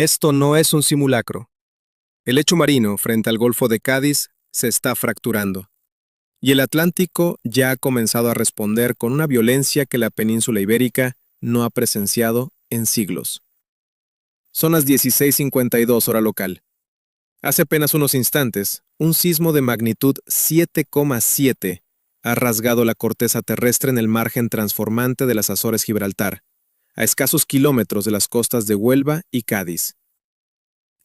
Esto no es un simulacro. El lecho marino frente al Golfo de Cádiz se está fracturando, y el Atlántico ya ha comenzado a responder con una violencia que la península ibérica no ha presenciado en siglos. Son las 16:52 hora local. Hace apenas unos instantes, un sismo de magnitud 7,7 ha rasgado la corteza terrestre en el margen transformante de las Azores Gibraltar, a escasos kilómetros de las costas de Huelva y Cádiz.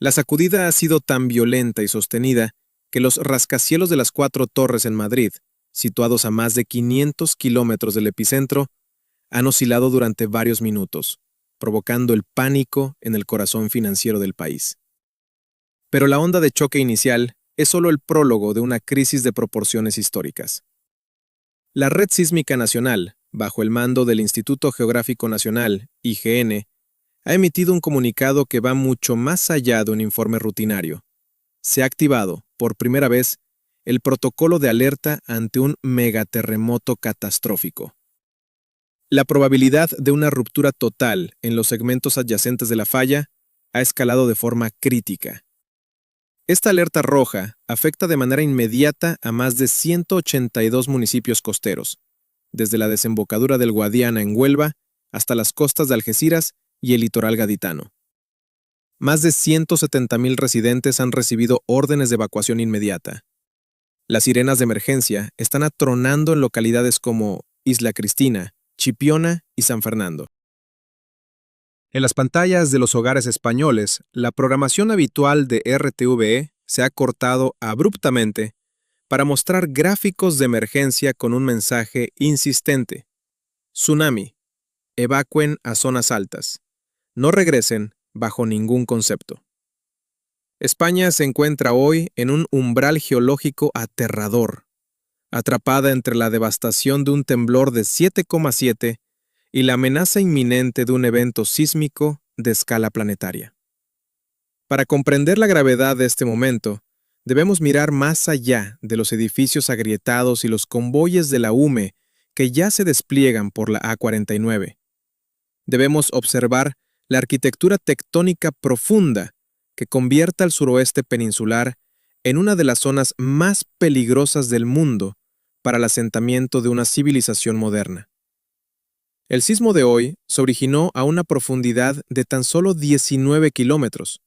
La sacudida ha sido tan violenta y sostenida que los rascacielos de las Cuatro Torres en Madrid, situados a más de 500 kilómetros del epicentro, han oscilado durante varios minutos, provocando el pánico en el corazón financiero del país. Pero la onda de choque inicial es solo el prólogo de una crisis de proporciones históricas. La Red Sísmica Nacional, bajo el mando del Instituto Geográfico Nacional, IGN, ha emitido un comunicado que va mucho más allá de un informe rutinario. Se ha activado, por primera vez, el protocolo de alerta ante un megaterremoto catastrófico. La probabilidad de una ruptura total en los segmentos adyacentes de la falla ha escalado de forma crítica. Esta alerta roja afecta de manera inmediata a más de 182 municipios costeros, desde la desembocadura del Guadiana en Huelva hasta las costas de Algeciras y el litoral gaditano. Más de 170,000 residentes han recibido órdenes de evacuación inmediata. Las sirenas de emergencia están atronando en localidades como Isla Cristina, Chipiona y San Fernando. En las pantallas de los hogares españoles, la programación habitual de RTVE se ha cortado abruptamente para mostrar gráficos de emergencia con un mensaje insistente. Tsunami. Evacúen a zonas altas. No regresen bajo ningún concepto. España se encuentra hoy en un umbral geológico aterrador, atrapada entre la devastación de un temblor de 7,7 y la amenaza inminente de un evento sísmico de escala planetaria. Para comprender la gravedad de este momento, debemos mirar más allá de los edificios agrietados y los convoyes de la UME que ya se despliegan por la A49. Debemos observar la arquitectura tectónica profunda que convierte al suroeste peninsular en una de las zonas más peligrosas del mundo para el asentamiento de una civilización moderna. El sismo de hoy se originó a una profundidad de tan solo 19 kilómetros.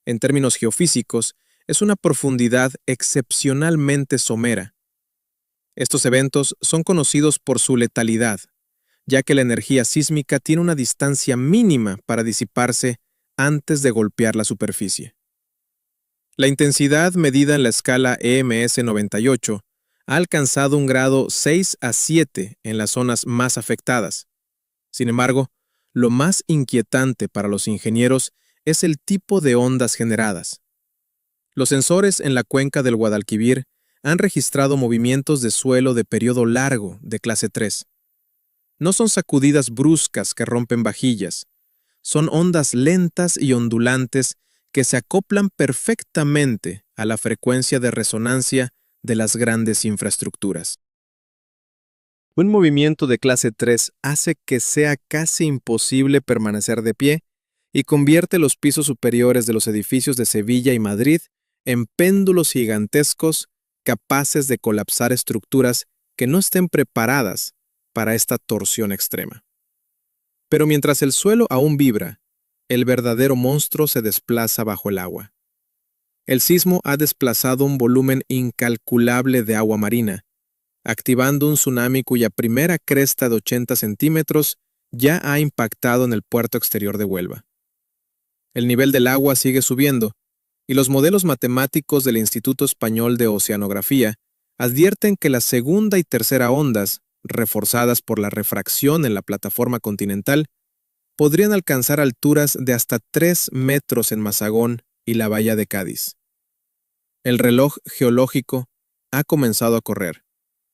En términos geofísicos, es una profundidad excepcionalmente somera. Estos eventos son conocidos por su letalidad, ya que la energía sísmica tiene una distancia mínima para disiparse antes de golpear la superficie. La intensidad medida en la escala EMS 98 ha alcanzado un grado 6 a 7 en las zonas más afectadas. Sin embargo, lo más inquietante para los ingenieros es el tipo de ondas generadas. Los sensores en la cuenca del Guadalquivir han registrado movimientos de suelo de periodo largo de clase 3. No son sacudidas bruscas que rompen vajillas, son ondas lentas y ondulantes que se acoplan perfectamente a la frecuencia de resonancia de las grandes infraestructuras. Un movimiento de clase 3 hace que sea casi imposible permanecer de pie y convierte los pisos superiores de los edificios de Sevilla y Madrid en péndulos gigantescos capaces de colapsar estructuras que no estén preparadas para esta torsión extrema. Pero mientras el suelo aún vibra, el verdadero monstruo se desplaza bajo el agua. El sismo ha desplazado un volumen incalculable de agua marina, activando un tsunami cuya primera cresta de 80 centímetros ya ha impactado en el puerto exterior de Huelva. El nivel del agua sigue subiendo, y los modelos matemáticos del Instituto Español de Oceanografía advierten que la segunda y tercera ondas, reforzadas por la refracción en la plataforma continental, podrían alcanzar alturas de hasta 3 metros en Mazagón y la bahía de Cádiz. El reloj geológico ha comenzado a correr,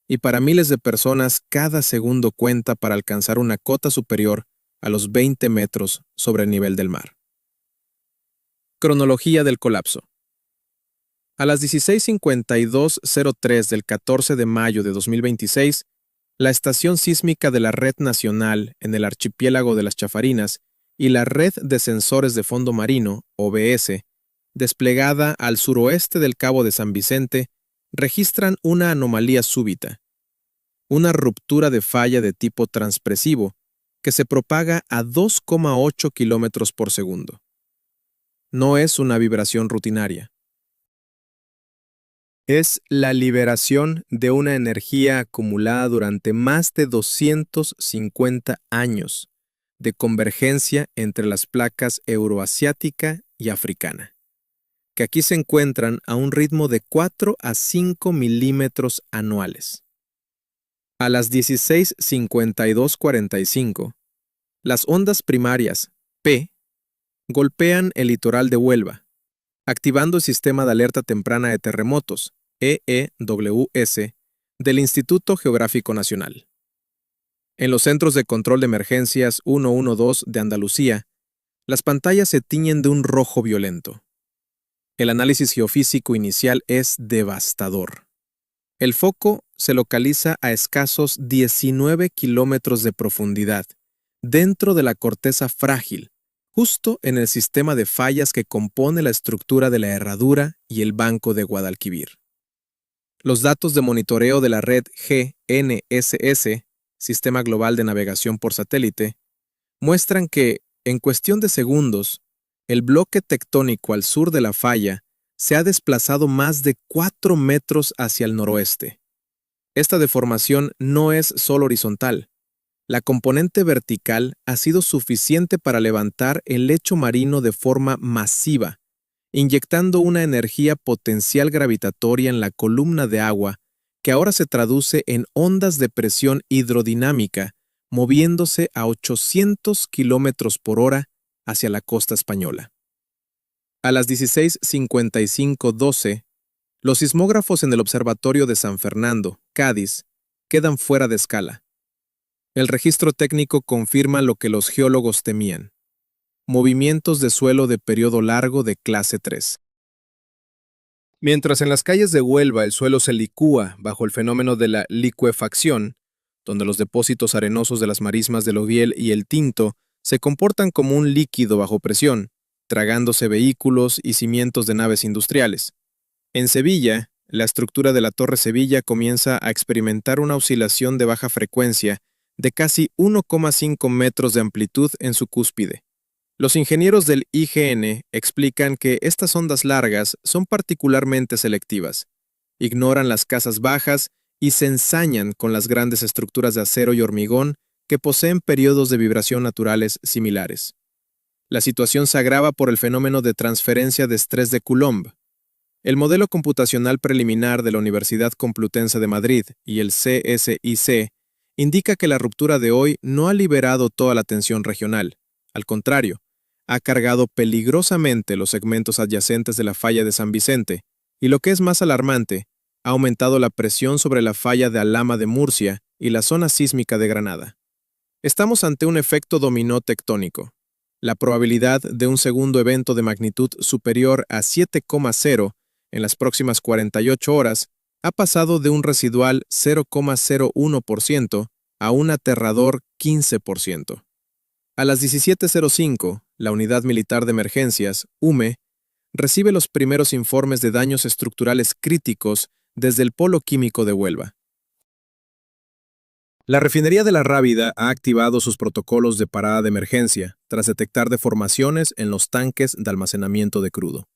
y para miles de personas cada segundo cuenta para alcanzar una cota superior a los 20 metros sobre el nivel del mar. Cronología del colapso. A las 16:52:03 del 14 de mayo de 2026, la estación sísmica de la Red Nacional en el archipiélago de las Chafarinas y la red de sensores de fondo marino, OBS, desplegada al suroeste del Cabo de San Vicente, registran una anomalía súbita, una ruptura de falla de tipo transpresivo que se propaga a 2,8 kilómetros por segundo. No es una vibración rutinaria. Es la liberación de una energía acumulada durante más de 250 años de convergencia entre las placas euroasiática y africana, que aquí se encuentran a un ritmo de 4 a 5 milímetros anuales. A las 16:52:45, las ondas primarias, P, golpean el litoral de Huelva, activando el Sistema de Alerta Temprana de Terremotos, EEWS, del Instituto Geográfico Nacional. En los Centros de Control de Emergencias 112 de Andalucía, las pantallas se tiñen de un rojo violento. El análisis geofísico inicial es devastador. El foco se localiza a escasos 19 kilómetros de profundidad, dentro de la corteza frágil, justo en el sistema de fallas que compone la estructura de la herradura y el Banco de Guadalquivir. Los datos de monitoreo de la red GNSS, Sistema Global de Navegación por Satélite, muestran que, en cuestión de segundos, el bloque tectónico al sur de la falla se ha desplazado más de 4 metros hacia el noroeste. Esta deformación no es solo horizontal. La componente vertical ha sido suficiente para levantar el lecho marino de forma masiva, inyectando una energía potencial gravitatoria en la columna de agua que ahora se traduce en ondas de presión hidrodinámica moviéndose a 800 kilómetros por hora hacia la costa española. A las 16:55:12, los sismógrafos en el Observatorio de San Fernando, Cádiz, quedan fuera de escala. El registro técnico confirma lo que los geólogos temían: movimientos de suelo de periodo largo de clase 3. Mientras en las calles de Huelva el suelo se licúa bajo el fenómeno de la licuefacción, donde los depósitos arenosos de las marismas del Oviel y el Tinto se comportan como un líquido bajo presión, tragándose vehículos y cimientos de naves industriales. En Sevilla, la estructura de la Torre Sevilla comienza a experimentar una oscilación de baja frecuencia de casi 1,5 metros de amplitud en su cúspide. Los ingenieros del IGN explican que estas ondas largas son particularmente selectivas, ignoran las casas bajas y se ensañan con las grandes estructuras de acero y hormigón que poseen periodos de vibración naturales similares. La situación se agrava por el fenómeno de transferencia de estrés de Coulomb. El modelo computacional preliminar de la Universidad Complutense de Madrid y el CSIC indica que la ruptura de hoy no ha liberado toda la tensión regional. Al contrario, ha cargado peligrosamente los segmentos adyacentes de la falla de San Vicente y, lo que es más alarmante, ha aumentado la presión sobre la falla de Alhama de Murcia y la zona sísmica de Granada. Estamos ante un efecto dominó tectónico. La probabilidad de un segundo evento de magnitud superior a 7,0 en las próximas 48 horas ha pasado de un residual 0,01% a un aterrador 15%. A las 17:05, la Unidad Militar de Emergencias, UME, recibe los primeros informes de daños estructurales críticos desde el Polo Químico de Huelva. La refinería de La Rábida ha activado sus protocolos de parada de emergencia tras detectar deformaciones en los tanques de almacenamiento de crudo.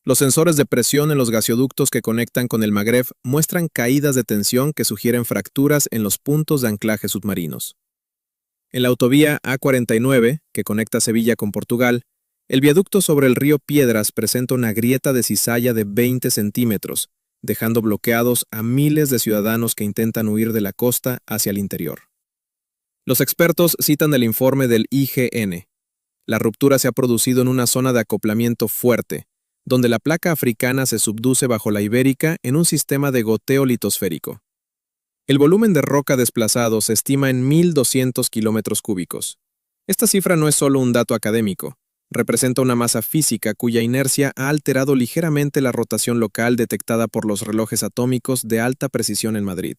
Los sensores de presión en los gasoductos que conectan con el Magreb muestran caídas de tensión que sugieren fracturas en los puntos de anclaje submarinos. En la autovía A49, que conecta Sevilla con Portugal, el viaducto sobre el río Piedras presenta una grieta de cizalla de 20 centímetros, dejando bloqueados a miles de ciudadanos que intentan huir de la costa hacia el interior. Los expertos citan el informe del IGN. La ruptura se ha producido en una zona de acoplamiento fuerte, donde la placa africana se subduce bajo la ibérica en un sistema de goteo litosférico. El volumen de roca desplazado se estima en 1.200 kilómetros cúbicos. Esta cifra no es solo un dato académico, representa una masa física cuya inercia ha alterado ligeramente la rotación local detectada por los relojes atómicos de alta precisión en Madrid.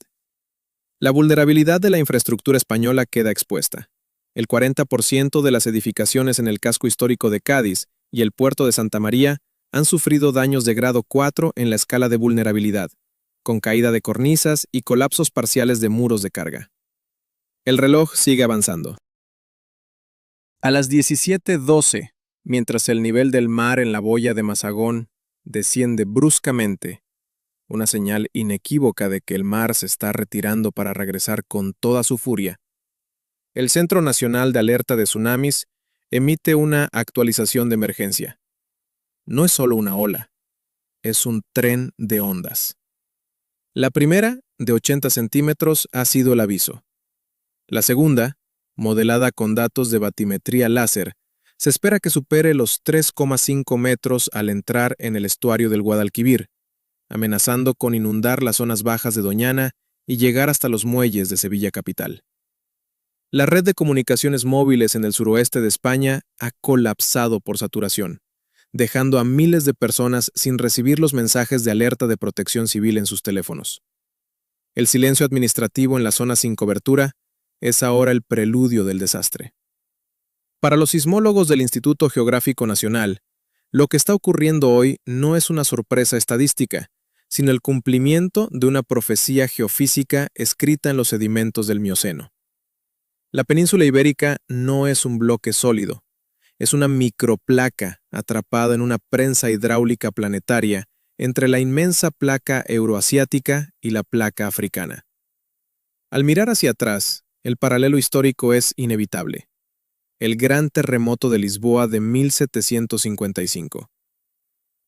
La vulnerabilidad de la infraestructura española queda expuesta. El 40% de las edificaciones en el casco histórico de Cádiz y el puerto de Santa María han sufrido daños de grado 4 en la escala de vulnerabilidad, con caída de cornisas y colapsos parciales de muros de carga. El reloj sigue avanzando. A las 17:12, mientras el nivel del mar en la boya de Mazagón desciende bruscamente, una señal inequívoca de que el mar se está retirando para regresar con toda su furia, el Centro Nacional de Alerta de Tsunamis emite una actualización de emergencia. No es solo una ola, es un tren de ondas. La primera, de 80 centímetros, ha sido el aviso. La segunda, modelada con datos de batimetría láser, se espera que supere los 3,5 metros al entrar en el estuario del Guadalquivir, amenazando con inundar las zonas bajas de Doñana y llegar hasta los muelles de Sevilla capital. La red de comunicaciones móviles en el suroeste de España ha colapsado por saturación, dejando a miles de personas sin recibir los mensajes de alerta de protección civil en sus teléfonos. El silencio administrativo en las zonas sin cobertura es ahora el preludio del desastre. Para los sismólogos del Instituto Geográfico Nacional, lo que está ocurriendo hoy no es una sorpresa estadística, sino el cumplimiento de una profecía geofísica escrita en los sedimentos del Mioceno. La península ibérica no es un bloque sólido, es una microplaca atrapada en una prensa hidráulica planetaria entre la inmensa placa euroasiática y la placa africana. Al mirar hacia atrás, el paralelo histórico es inevitable. El gran terremoto de Lisboa de 1755.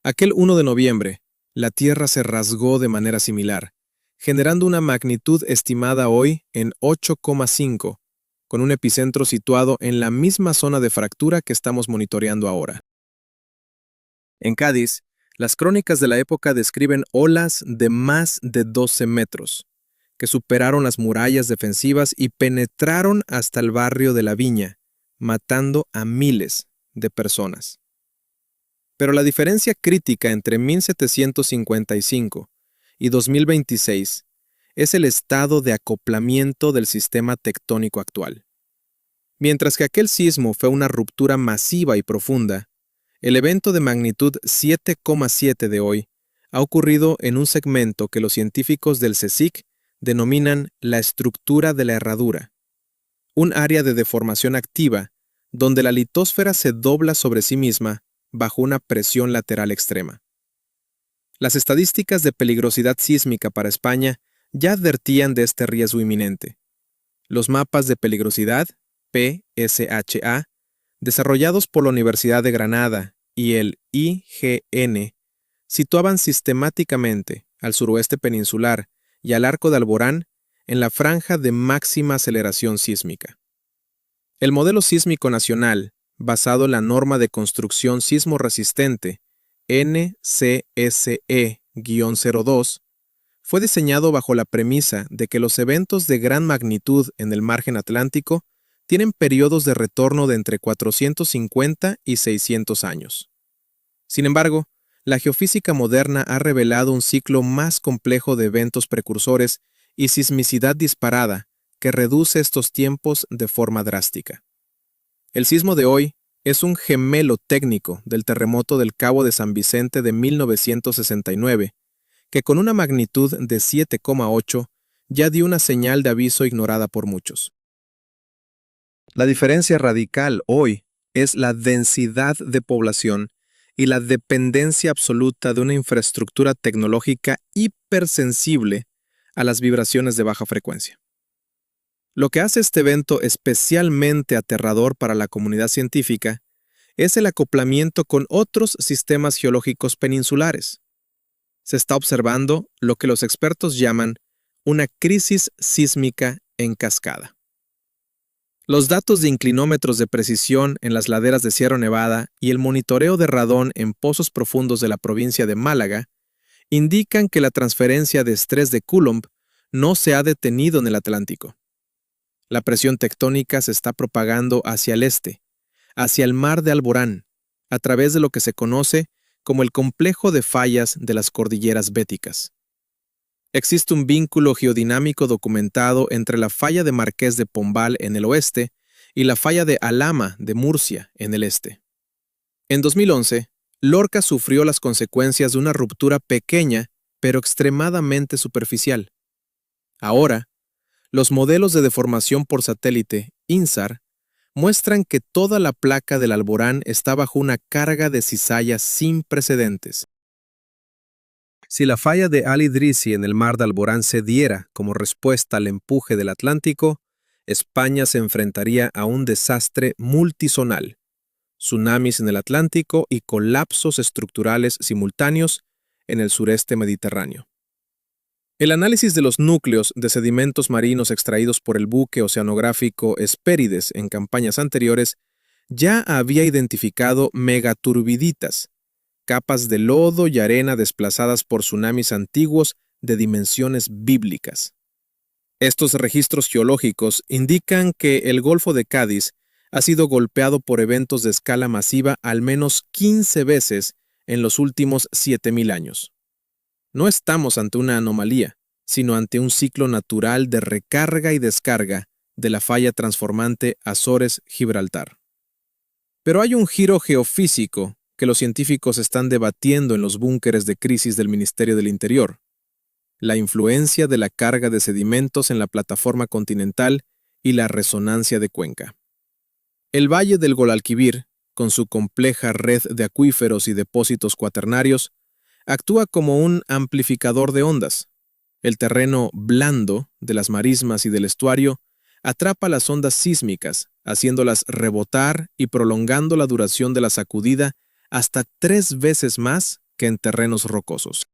Aquel 1 de noviembre, la Tierra se rasgó de manera similar, generando una magnitud estimada hoy en 8,5, con un epicentro situado en la misma zona de fractura que estamos monitoreando ahora. En Cádiz, las crónicas de la época describen olas de más de 12 metros, que superaron las murallas defensivas y penetraron hasta el barrio de la Viña, matando a miles de personas. Pero la diferencia crítica entre 1755 y 2026 es el estado de acoplamiento del sistema tectónico actual. Mientras que aquel sismo fue una ruptura masiva y profunda, el evento de magnitud 7,7 de hoy ha ocurrido en un segmento que los científicos del CSIC denominan la estructura de la herradura, un área de deformación activa donde la litosfera se dobla sobre sí misma bajo una presión lateral extrema. Las estadísticas de peligrosidad sísmica para España ya advertían de este riesgo inminente. Los mapas de peligrosidad, PSHA, desarrollados por la Universidad de Granada y el IGN, situaban sistemáticamente al suroeste peninsular y al Arco de Alborán en la franja de máxima aceleración sísmica. El modelo sísmico nacional, basado en la norma de construcción sismo resistente NCSE-02, fue diseñado bajo la premisa de que los eventos de gran magnitud en el margen atlántico tienen periodos de retorno de entre 450 y 600 años. Sin embargo, la geofísica moderna ha revelado un ciclo más complejo de eventos precursores y sismicidad disparada que reduce estos tiempos de forma drástica. El sismo de hoy es un gemelo técnico del terremoto del Cabo de San Vicente de 1969, que con una magnitud de 7,8 ya dio una señal de aviso ignorada por muchos. La diferencia radical hoy es la densidad de población y la dependencia absoluta de una infraestructura tecnológica hipersensible a las vibraciones de baja frecuencia. Lo que hace este evento especialmente aterrador para la comunidad científica es el acoplamiento con otros sistemas geológicos peninsulares. Se está observando lo que los expertos llaman una crisis sísmica en cascada. Los datos de inclinómetros de precisión en las laderas de Sierra Nevada y el monitoreo de radón en pozos profundos de la provincia de Málaga indican que la transferencia de estrés de Coulomb no se ha detenido en el Atlántico. La presión tectónica se está propagando hacia el este, hacia el mar de Alborán, a través de lo que se conoce como el complejo de fallas de las cordilleras béticas. Existe un vínculo geodinámico documentado entre la falla de Marqués de Pombal en el oeste y la falla de Alhama de Murcia, en el este. En 2011, Lorca sufrió las consecuencias de una ruptura pequeña, pero extremadamente superficial. Ahora, los modelos de deformación por satélite, INSAR, muestran que toda la placa del Alborán está bajo una carga de cizalla sin precedentes. Si la falla de Al-Idrisi en el mar de Alborán cediera como respuesta al empuje del Atlántico, España se enfrentaría a un desastre multizonal, tsunamis en el Atlántico y colapsos estructurales simultáneos en el sureste mediterráneo. El análisis de los núcleos de sedimentos marinos extraídos por el buque oceanográfico Hespérides en campañas anteriores ya había identificado megaturbiditas, capas de lodo y arena desplazadas por tsunamis antiguos de dimensiones bíblicas. Estos registros geológicos indican que el Golfo de Cádiz ha sido golpeado por eventos de escala masiva al menos 15 veces en los últimos 7.000 años. No estamos ante una anomalía, sino ante un ciclo natural de recarga y descarga de la falla transformante Azores-Gibraltar. Pero hay un giro geofísico que los científicos están debatiendo en los búnkeres de crisis del Ministerio del Interior: la influencia de la carga de sedimentos en la plataforma continental y la resonancia de Cuenca. El valle del Guadalquivir, con su compleja red de acuíferos y depósitos cuaternarios, actúa como un amplificador de ondas. El terreno blando de las marismas y del estuario atrapa las ondas sísmicas, haciéndolas rebotar y prolongando la duración de la sacudida hasta 3 veces más que en terrenos rocosos.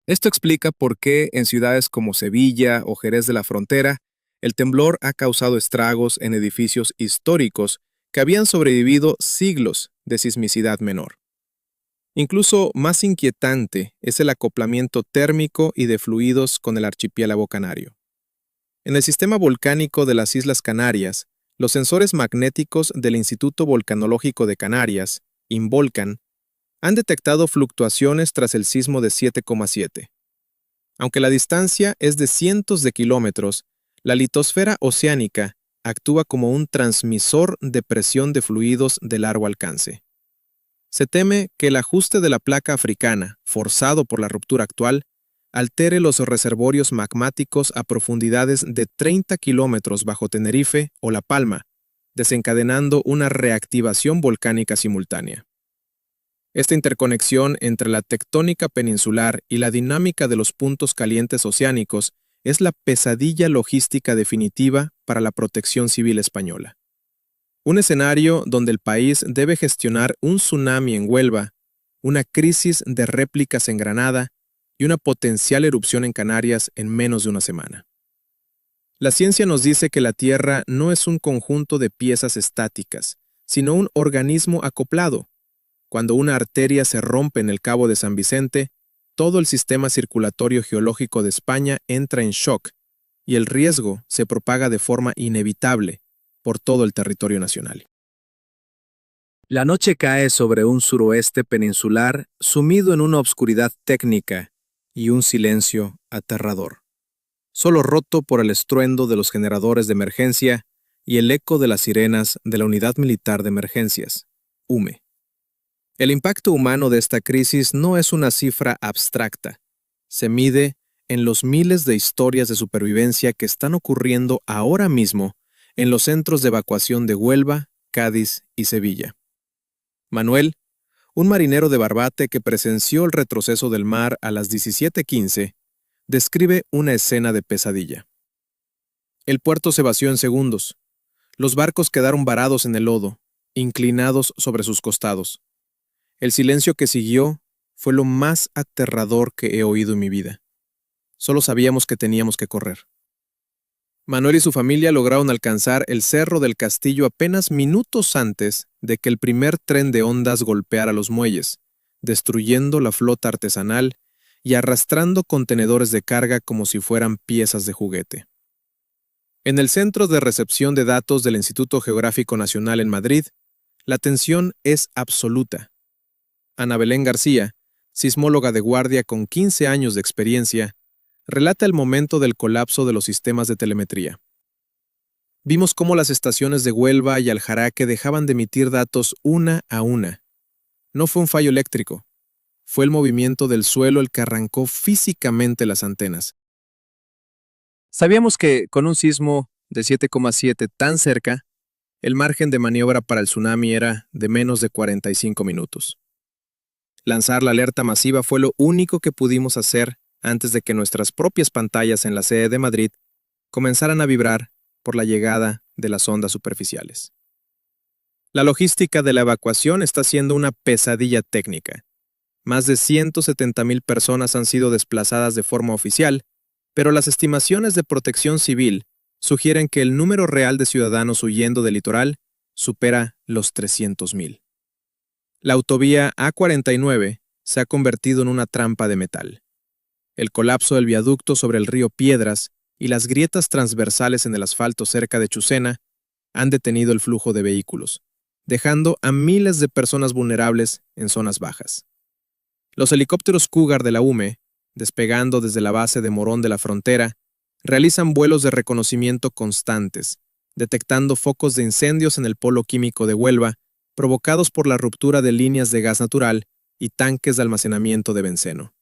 Esto explica por qué en ciudades como Sevilla o Jerez de la Frontera, el temblor ha causado estragos en edificios históricos que habían sobrevivido siglos de sismicidad menor. Incluso más inquietante es el acoplamiento térmico y de fluidos con el archipiélago canario. En el sistema volcánico de las Islas Canarias, los sensores magnéticos del Instituto Volcanológico de Canarias, INVOLCAN, han detectado fluctuaciones tras el sismo de 7,7. Aunque la distancia es de cientos de kilómetros, la litosfera oceánica actúa como un transmisor de presión de fluidos de largo alcance. Se teme que el ajuste de la placa africana, forzado por la ruptura actual, altere los reservorios magmáticos a profundidades de 30 kilómetros bajo Tenerife o La Palma, desencadenando una reactivación volcánica simultánea. Esta interconexión entre la tectónica peninsular y la dinámica de los puntos calientes oceánicos es la pesadilla logística definitiva para la protección civil española. Un escenario donde el país debe gestionar un tsunami en Huelva, una crisis de réplicas en Granada y una potencial erupción en Canarias en menos de una semana. La ciencia nos dice que la Tierra no es un conjunto de piezas estáticas, sino un organismo acoplado. Cuando una arteria se rompe en el Cabo de San Vicente, todo el sistema circulatorio geológico de España entra en shock y el riesgo se propaga de forma inevitable por todo el territorio nacional. La noche cae sobre un suroeste peninsular sumido en una obscuridad técnica y un silencio aterrador, solo roto por el estruendo de los generadores de emergencia y el eco de las sirenas de la Unidad Militar de Emergencias, UME. El impacto humano de esta crisis no es una cifra abstracta. Se mide en los miles de historias de supervivencia que están ocurriendo ahora mismo en los centros de evacuación de Huelva, Cádiz y Sevilla. Manuel, un marinero de Barbate que presenció el retroceso del mar a las 17:15, describe una escena de pesadilla. El puerto se vació en segundos. Los barcos quedaron varados en el lodo, inclinados sobre sus costados. El silencio que siguió fue lo más aterrador que he oído en mi vida. Solo sabíamos que teníamos que correr. Manuel y su familia lograron alcanzar el Cerro del Castillo apenas minutos antes de que el primer tren de ondas golpeara los muelles, destruyendo la flota artesanal y arrastrando contenedores de carga como si fueran piezas de juguete. En el Centro de Recepción de Datos del Instituto Geográfico Nacional en Madrid, la tensión es absoluta. Ana Belén García, sismóloga de guardia con 15 años de experiencia, relata el momento del colapso de los sistemas de telemetría. Vimos cómo las estaciones de Huelva y Aljaraque dejaban de emitir datos una a una. No fue un fallo eléctrico, fue el movimiento del suelo el que arrancó físicamente las antenas. Sabíamos que, con un sismo de 7,7 tan cerca, el margen de maniobra para el tsunami era de menos de 45 minutos. Lanzar la alerta masiva fue lo único que pudimos hacer antes de que nuestras propias pantallas en la sede de Madrid comenzaran a vibrar por la llegada de las ondas superficiales. La logística de la evacuación está siendo una pesadilla técnica. Más de 170,000 personas han sido desplazadas de forma oficial, pero las estimaciones de Protección Civil sugieren que el número real de ciudadanos huyendo del litoral supera los 300,000. La autovía A49 se ha convertido en una trampa de metal. El colapso del viaducto sobre el río Piedras y las grietas transversales en el asfalto cerca de Chucena han detenido el flujo de vehículos, dejando a miles de personas vulnerables en zonas bajas. Los helicópteros Cougar de la UME, despegando desde la base de Morón de la Frontera, realizan vuelos de reconocimiento constantes, detectando focos de incendios en el polo químico de Huelva, provocados por la ruptura de líneas de gas natural y tanques de almacenamiento de benceno.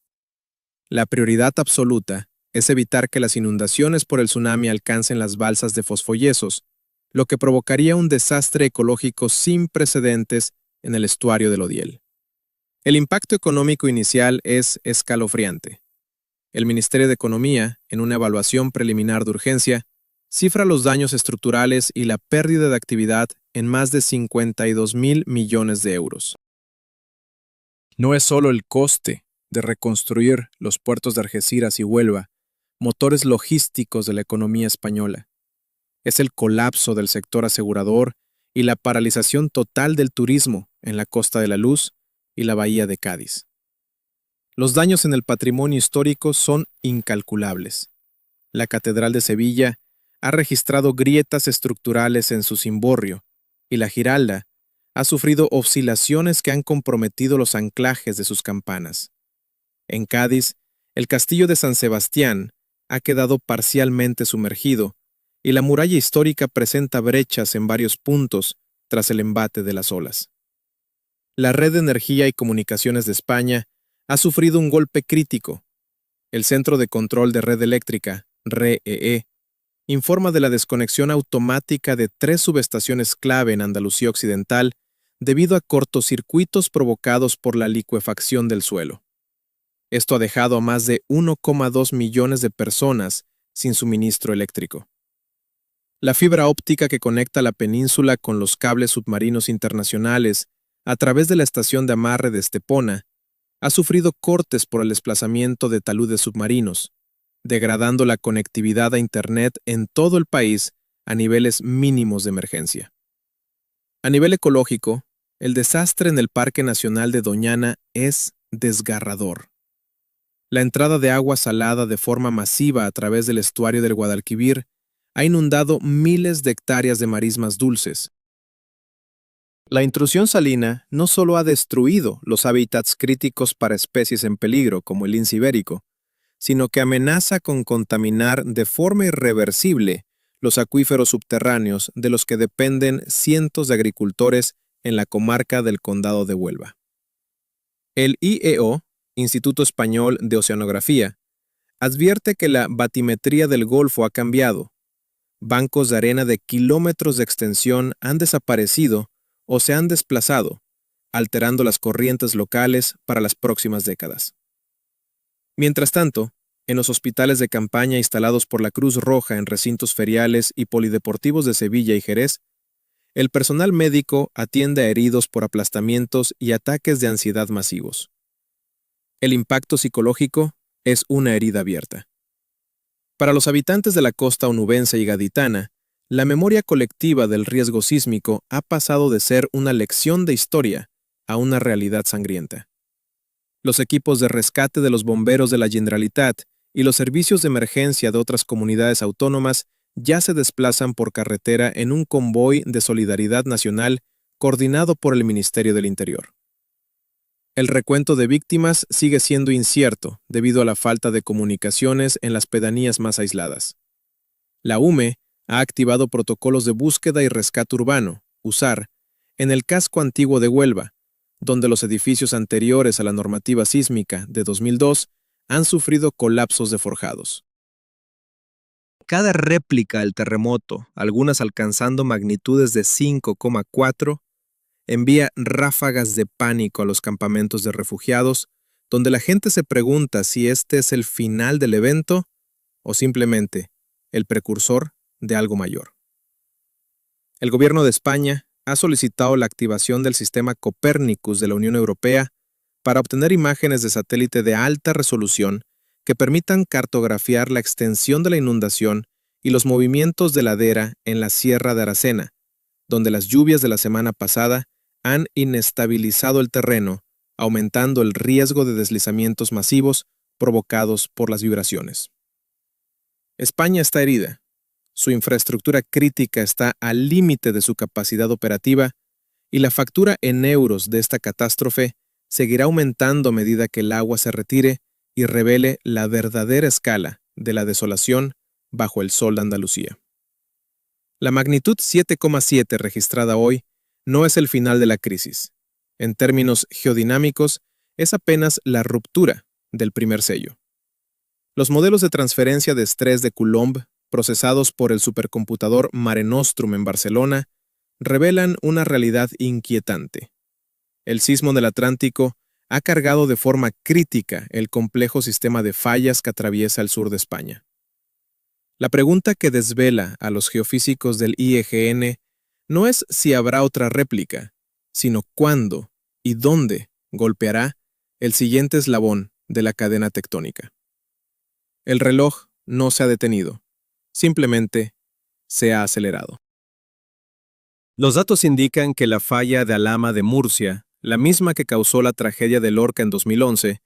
La prioridad absoluta es evitar que las inundaciones por el tsunami alcancen las balsas de fosfoyesos, lo que provocaría un desastre ecológico sin precedentes en el estuario del Odiel. El impacto económico inicial es escalofriante. El Ministerio de Economía, en una evaluación preliminar de urgencia, cifra los daños estructurales y la pérdida de actividad en más de 52,000 millones de euros. No es solo el coste de reconstruir los puertos de Algeciras y Huelva, motores logísticos de la economía española. Es el colapso del sector asegurador y la paralización total del turismo en la Costa de la Luz y la Bahía de Cádiz. Los daños en el patrimonio histórico son incalculables. La Catedral de Sevilla ha registrado grietas estructurales en su cimborrio y la Giralda ha sufrido oscilaciones que han comprometido los anclajes de sus campanas. En Cádiz, el castillo de San Sebastián ha quedado parcialmente sumergido y la muralla histórica presenta brechas en varios puntos tras el embate de las olas. La Red de Energía y Comunicaciones de España ha sufrido un golpe crítico. El Centro de Control de Red Eléctrica, REE, informa de la desconexión automática de 3 subestaciones clave en Andalucía Occidental debido a cortocircuitos provocados por la licuefacción del suelo. Esto ha dejado a más de 1,2 millones de personas sin suministro eléctrico. La fibra óptica que conecta la península con los cables submarinos internacionales a través de la estación de amarre de Estepona ha sufrido cortes por el desplazamiento de taludes submarinos, degradando la conectividad a Internet en todo el país a niveles mínimos de emergencia. A nivel ecológico, el desastre en el Parque Nacional de Doñana es desgarrador. La entrada de agua salada de forma masiva a través del estuario del Guadalquivir ha inundado miles de hectáreas de marismas dulces. La intrusión salina no solo ha destruido los hábitats críticos para especies en peligro como el lince ibérico, sino que amenaza con contaminar de forma irreversible los acuíferos subterráneos de los que dependen cientos de agricultores en la comarca del Condado de Huelva. El IEO, Instituto Español de Oceanografía, advierte que la batimetría del Golfo ha cambiado. Bancos de arena de kilómetros de extensión han desaparecido o se han desplazado, alterando las corrientes locales para las próximas décadas. Mientras tanto, en los hospitales de campaña instalados por la Cruz Roja en recintos feriales y polideportivos de Sevilla y Jerez, el personal médico atiende a heridos por aplastamientos y ataques de ansiedad masivos. El impacto psicológico es una herida abierta. Para los habitantes de la costa onubense y gaditana, la memoria colectiva del riesgo sísmico ha pasado de ser una lección de historia a una realidad sangrienta. Los equipos de rescate de los bomberos de la Generalitat y los servicios de emergencia de otras comunidades autónomas ya se desplazan por carretera en un convoy de solidaridad nacional coordinado por el Ministerio del Interior. El recuento de víctimas sigue siendo incierto debido a la falta de comunicaciones en las pedanías más aisladas. La UME Ha activado protocolos de búsqueda y rescate urbano, USAR, en el casco antiguo de Huelva, donde los edificios anteriores a la normativa sísmica de 2002 han sufrido colapsos de forjados. Cada réplica del terremoto, algunas alcanzando magnitudes de 5,4, envía ráfagas de pánico a los campamentos de refugiados, donde la gente se pregunta si este es el final del evento o simplemente el precursor de algo mayor. El gobierno de España ha solicitado la activación del sistema Copernicus de la Unión Europea para obtener imágenes de satélite de alta resolución que permitan cartografiar la extensión de la inundación y los movimientos de ladera en la Sierra de Aracena, donde las lluvias de la semana pasada han inestabilizado el terreno, aumentando el riesgo de deslizamientos masivos provocados por las vibraciones. España está herida. Su infraestructura crítica está al límite de su capacidad operativa y la factura en euros de esta catástrofe seguirá aumentando a medida que el agua se retire y revele la verdadera escala de la desolación bajo el sol de Andalucía. La magnitud 7,7 registrada hoy no es el final de la crisis. En términos geodinámicos, es apenas la ruptura del primer sello. Los modelos de transferencia de estrés de Coulomb, procesados por el supercomputador Mare Nostrum en Barcelona, revelan una realidad inquietante. El sismo del Atlántico ha cargado de forma crítica el complejo sistema de fallas que atraviesa el sur de España. La pregunta que desvela a los geofísicos del IEGN no es si habrá otra réplica, sino cuándo y dónde golpeará el siguiente eslabón de la cadena tectónica. El reloj no se ha detenido, simplemente se ha acelerado. Los datos indican que la falla de Alhama de Murcia, la misma que causó la tragedia de Lorca en 2011,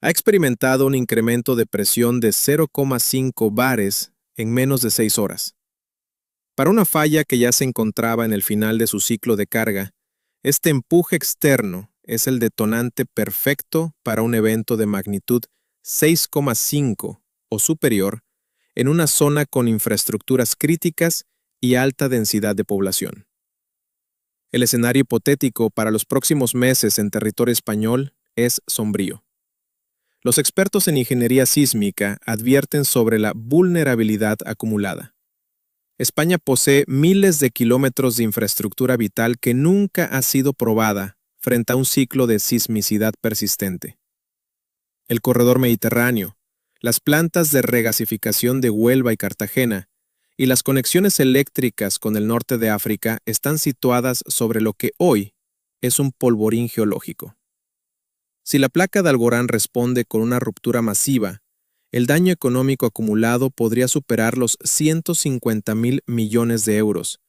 ha experimentado un incremento de presión de 0,5 bares en menos de 6 horas. Para una falla que ya se encontraba en el final de su ciclo de carga, este empuje externo es el detonante perfecto para un evento de magnitud 6,5 o superior en una zona con infraestructuras críticas y alta densidad de población. El escenario hipotético para los próximos meses en territorio español es sombrío. Los expertos en ingeniería sísmica advierten sobre la vulnerabilidad acumulada. España posee miles de kilómetros de infraestructura vital que nunca ha sido probada frente a un ciclo de sismicidad persistente. El corredor mediterráneo, las plantas de regasificación de Huelva y Cartagena y las conexiones eléctricas con el norte de África están situadas sobre lo que hoy es un polvorín geológico. Si la placa de Alborán responde con una ruptura masiva, el daño económico acumulado podría superar los 150.000 millones de euros,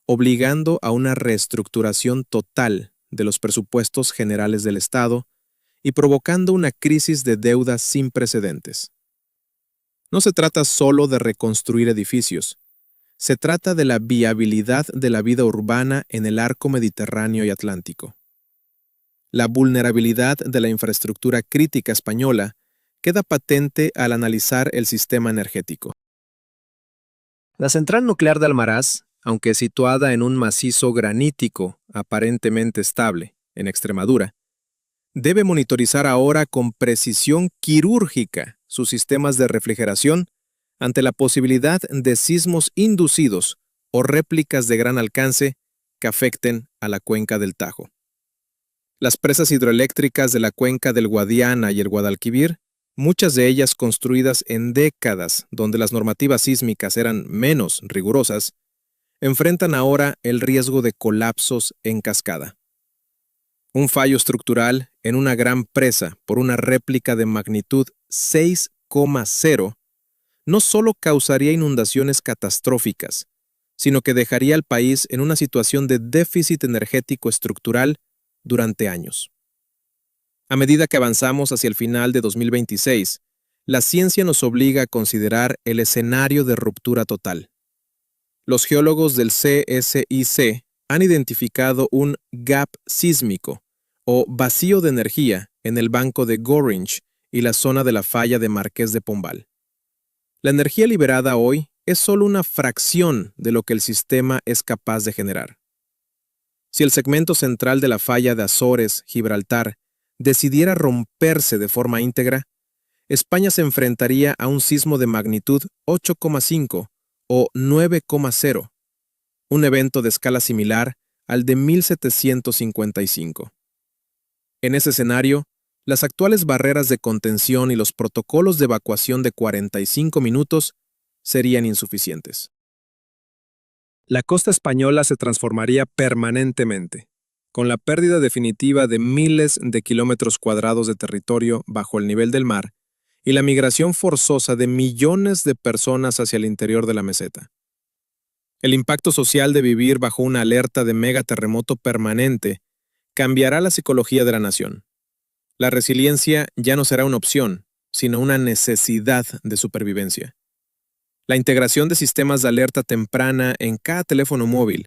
obligando a una reestructuración total de los presupuestos generales del Estado y provocando una crisis de deuda sin precedentes. No se trata solo de reconstruir edificios, se trata de la viabilidad de la vida urbana en el arco mediterráneo y atlántico. La vulnerabilidad de la infraestructura crítica española queda patente al analizar el sistema energético. La central nuclear de Almaraz, aunque situada en un macizo granítico aparentemente estable, en Extremadura, debe monitorizar ahora con precisión quirúrgica sus sistemas de refrigeración ante la posibilidad de sismos inducidos o réplicas de gran alcance que afecten a la cuenca del Tajo. Las presas hidroeléctricas de la cuenca del Guadiana y el Guadalquivir, muchas de ellas construidas en décadas donde las normativas sísmicas eran menos rigurosas, enfrentan ahora el riesgo de colapsos en cascada. Un fallo estructural en una gran presa por una réplica de magnitud 6,0 no solo causaría inundaciones catastróficas, sino que dejaría al país en una situación de déficit energético estructural durante años. A medida que avanzamos hacia el final de 2026, la ciencia nos obliga a considerar el escenario de ruptura total. Los geólogos del CSIC han identificado un gap sísmico o vacío de energía en el banco de Gorringe y la zona de la falla de Marqués de Pombal. La energía liberada hoy es solo una fracción de lo que el sistema es capaz de generar. Si el segmento central de la falla de Azores, Gibraltar, decidiera romperse de forma íntegra, España se enfrentaría a un sismo de magnitud 8,5 o 9,0, un evento de escala similar al de 1755. En ese escenario, las actuales barreras de contención y los protocolos de evacuación de 45 minutos serían insuficientes. La costa española se transformaría permanentemente, con la pérdida definitiva de miles de kilómetros cuadrados de territorio bajo el nivel del mar y la migración forzosa de millones de personas hacia el interior de la meseta. El impacto social de vivir bajo una alerta de megaterremoto permanente cambiará la psicología de la nación. La resiliencia ya no será una opción, sino una necesidad de supervivencia. La integración de sistemas de alerta temprana en cada teléfono móvil,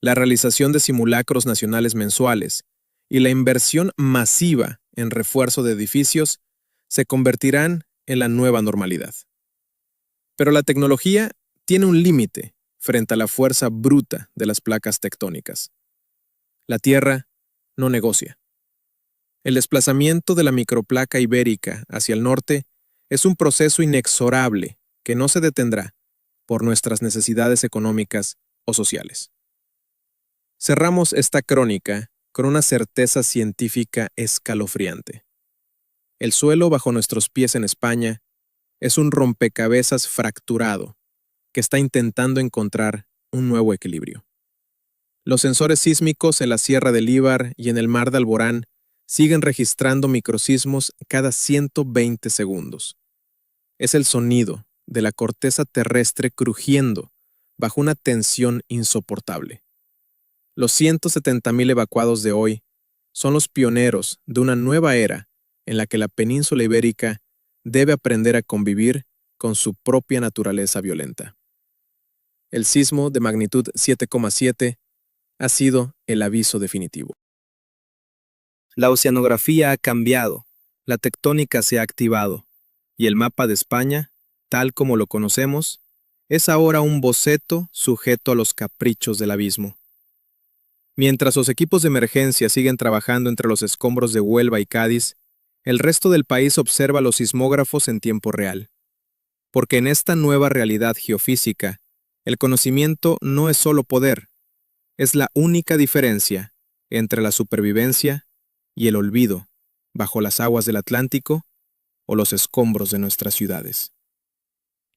la realización de simulacros nacionales mensuales y la inversión masiva en refuerzo de edificios se convertirán en la nueva normalidad. Pero la tecnología tiene un límite frente a la fuerza bruta de las placas tectónicas. La Tierra no negocia. El desplazamiento de la microplaca ibérica hacia el norte es un proceso inexorable que no se detendrá por nuestras necesidades económicas o sociales. Cerramos esta crónica con una certeza científica escalofriante. El suelo bajo nuestros pies en España es un rompecabezas fracturado que está intentando encontrar un nuevo equilibrio. Los sensores sísmicos en la Sierra del Íbar y en el Mar de Alborán siguen registrando microsismos cada 120 segundos. Es el sonido de la corteza terrestre crujiendo bajo una tensión insoportable. Los 170,000 evacuados de hoy son los pioneros de una nueva era en la que la península ibérica debe aprender a convivir con su propia naturaleza violenta. El sismo de magnitud 7,7 ha sido el aviso definitivo. La oceanografía ha cambiado, la tectónica se ha activado, y el mapa de España, tal como lo conocemos, es ahora un boceto sujeto a los caprichos del abismo. Mientras los equipos de emergencia siguen trabajando entre los escombros de Huelva y Cádiz, el resto del país observa los sismógrafos en tiempo real. Porque en esta nueva realidad geofísica, el conocimiento no es solo poder, es la única diferencia entre la supervivencia y el olvido bajo las aguas del Atlántico o los escombros de nuestras ciudades.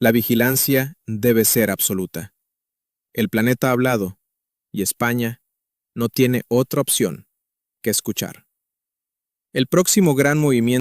La vigilancia debe ser absoluta. El planeta ha hablado y España no tiene otra opción que escuchar. El próximo gran movimiento